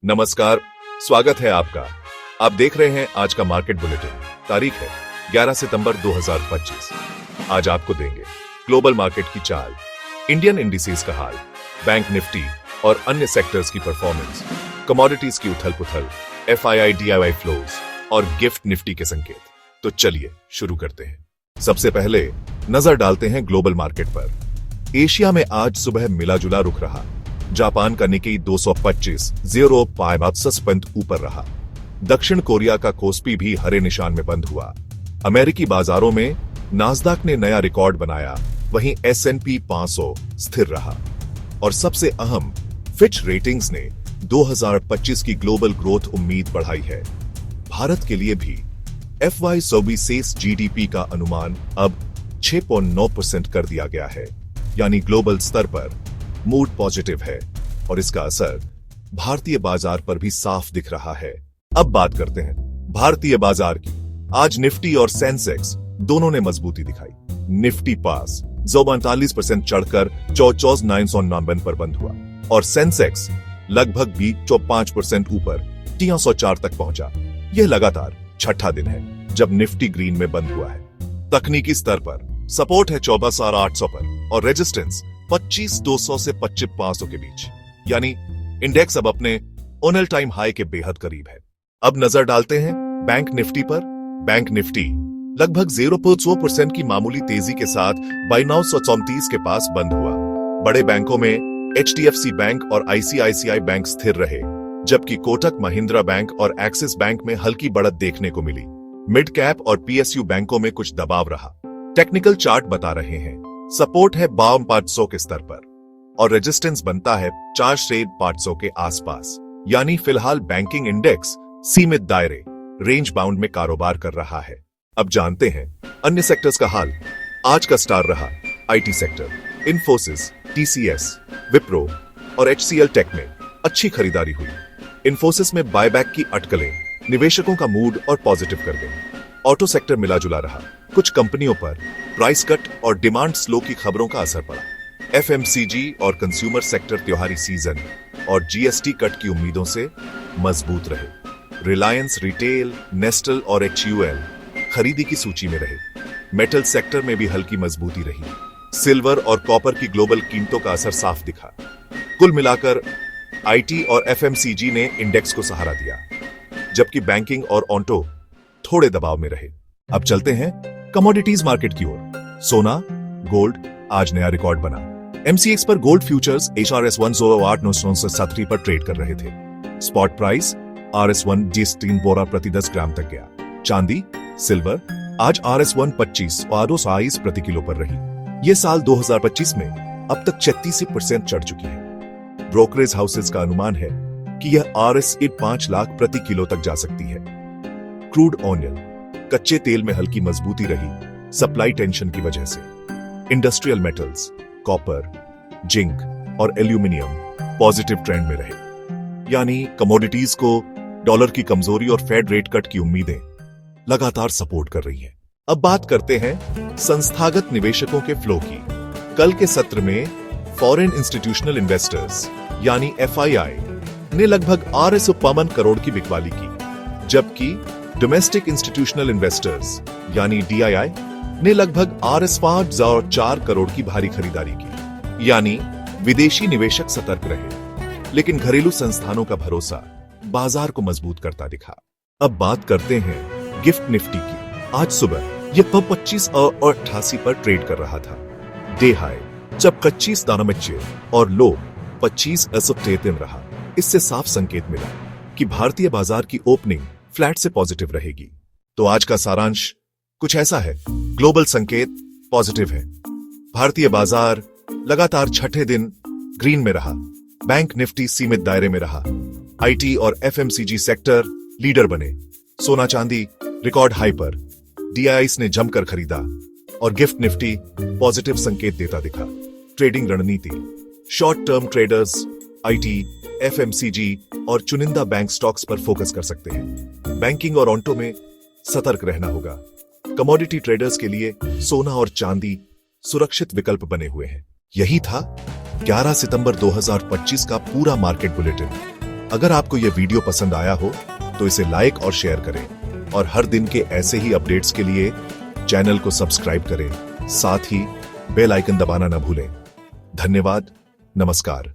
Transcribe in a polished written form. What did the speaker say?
नमस्कार, स्वागत है आपका। आप देख रहे हैं आज का मार्केट बुलेटिन। तारीख है 11 सितंबर 2025। आज आपको देंगे ग्लोबल मार्केट की चाल, इंडियन इंडिसेस का हाल, बैंक निफ्टी और अन्य सेक्टर्स की परफॉर्मेंस, कमोडिटीज की उथल पुथल, एफआईआई डीआईवाई फ्लोज और गिफ्ट निफ्टी के संकेत। तो चलिए शुरू करते हैं। सबसे पहले नजर डालते हैं ग्लोबल मार्केट पर। एशिया में आज सुबह मिला जुला रुख रहा। जापान का निकेई 225.05 ऊपर रहा। दक्षिण कोरिया का कोस्पी भी हरे निशान में बंद हुआ। अमेरिकी बाजारों में नास्दाक ने नया रिकॉर्ड बनाया, वहीं S&P 500 स्थिर रहा। और सबसे अहम, फिच रेटिंग्स ने 2025 की ग्लोबल ग्रोथ उम्मीद बढ़ाई है। भारत के लिए भी FY24 GDP का अनुमान अब 6.9% कर दिया गया है, यानी ग्लोबल स्तर पर मूड पॉजिटिव है और इसका असर भारतीय बाजार पर भी साफ दिख रहा है। अब बात करते हैं भारतीय बाजार की। आज निफ्टी और सेंसेक्स दोनों ने मजबूती दिखाई। निफ्टी पास 42% चढ़कर 54,999 पर बंद हुआ और सेंसेक्स लगभग 5% ऊपर 304 तक पहुंचा। यह लगातार छठा दिन है जब निफ्टी ग्रीन में बंद हुआ है। तकनीकी स्तर पर सपोर्ट है 14,800 पर और रेजिस्टेंस 25,200 से 25,500 के बीच, यानी इंडेक्स अब अपने ऑल टाइम हाई के बेहद करीब है। अब नजर डालते हैं बैंक निफ्टी पर। बैंक निफ्टी लगभग 0.2% की मामूली तेजी के साथ 2234 के पास बंद हुआ। बड़े बैंकों में HDFC बैंक और ICICI बैंक स्थिर रहे, जबकि कोटक महिंद्रा बैंक और एक्सिस बैंक में हल्की बढ़त देखने को मिली। मिड कैप और PSU बैंकों में कुछ दबाव रहा। टेक्निकल चार्ट बता रहे हैं सपोर्ट है 52,500 के स्तर पर और रेजिस्टेंस बनता है 4,500 के आसपास, यानी फिलहाल बैंकिंग इंडेक्स सीमित दायरे रेंज बाउंड में कारोबार कर रहा है। अब जानते हैं अन्य सेक्टर्स का हाल। आज का स्टार रहा IT sector. Infosys, TCS, Wipro और HCL टेक में अच्छी खरीदारी हुई। इन्फोसिस में बायबैक की अटकलें निवेशकों का मूड और पॉजिटिव कर गई। ऑटो सेक्टर मिला जुला रहा। कुछ कंपनियों पर प्राइस कट और डिमांड स्लो की खबरों का असर पड़ा। FMCG और कंज्यूमर सेक्टर त्योहारी सीजन और GST कट की उम्मीदों से मजबूत रहे। रिलायंस रिटेल, नेस्टल और HUL खरीदी की सूची में रहे। मेटल सेक्टर में भी हल्की मजबूती रही। सिल्वर और कॉपर की ग्लोबल कीमतों का असर साफ दिखा। कुल मिलाकर IT और FMCG ने इंडेक्स को सहारा दिया, जबकि बैंकिंग और ऑटो थोड़े दबाव में रहे। अब चलते हैं कमोडिटीज मार्केट की ओर। सोना, गोल्ड आज नया रिकॉर्ड बना। MCX पर गोल्ड फ्यूचर्स HRS 108,970 पर ट्रेड कर रहे थे। स्पॉट प्राइस RS1 G3 बोरा प्रति 10 ग्राम तक गया। चांदी, सिल्वर आज RS1 25,222 प्रति किलो पर रही। यह साल 2025 में अब तक 36% चढ़ चुकी है। ब्रोकरेज हाउसेज का अनुमान है कि यह RS 5 लाख प्रति किलो तक जा सकती है। क्रूड ऑयल, कच्चे तेल में हल्की मजबूती रही सप्लाई टेंशन की वजह से। इंडस्ट्रियल मेटल्स, कॉपर, जिंक और एल्यूमिनियम पॉजिटिव ट्रेंड में रहे, यानी कमोडिटीज को डॉलर की कमजोरी और फेड रेट कट की उम्मीदें लगातार सपोर्ट कर रही हैं। अब बात करते हैं संस्थागत निवेशकों के फ्लो की। कल के सत्र में फॉरेन इंस्टीट्यूशनल इन्वेस्टर्स यानी FII ने लगभग RS 55 करोड़ की बिकवाली की, जबकि डोमेस्टिक इंस्टीट्यूशनल इन्वेस्टर्स यानी DII ने लगभग RS 5,4 करोड़ की भारी खरीदारी की, यानी विदेशी निवेशक सतर्क रहे, लेकिन घरेलू संस्थानों का भरोसा बाजार को मजबूत करता दिखा। अब बात करते हैं गिफ्ट निफ्टी की। आज सुबह यह 25,88 पर ट्रेड कर रहा था। डे हाई जब 25,93 और लो 25,33 रहा। इससे साफ संकेत मिला कि भारतीय बाजार की ओपनिंग फ्लैट से पॉजिटिव रहेगी। तो आज का सारांश कुछ ऐसा है। ग्लोबल संकेत पॉजिटिव है। भारतीय बाजार लगातार छठे दिन ग्रीन में रहा। बैंक निफ्टी सीमित दायरे में रहा। IT और FMCG सेक्टर लीडर बने। सोना चांदी रिकॉर्ड हाई पर। DIIs ने जमकर खरीदा और गिफ्ट निफ्टी पॉजिटिव संकेत देता दिखा। ट्रेडिंग रणनीति, short term traders IT, FMCG और चुनिंदा बैंक स्टॉक्स पर फोकस कर सकते हैं। बैंकिंग और ऑटो में सतर्क रहना होगा। कमोडिटी ट्रेडर्स के लिए सोना और चांदी सुरक्षित विकल्प बने हुए हैं। यही था 11 सितंबर 2025 का पूरा मार्केट बुलेटिन। अगर आपको यह वीडियो पसंद आया हो तो इसे लाइक और शेयर करें और हर दिन के ऐसे ही अपडेट्स के लिए चैनल को सब्सक्राइब करें, साथ ही बेल आइकन दबाना न भूलें। धन्यवाद। नमस्कार।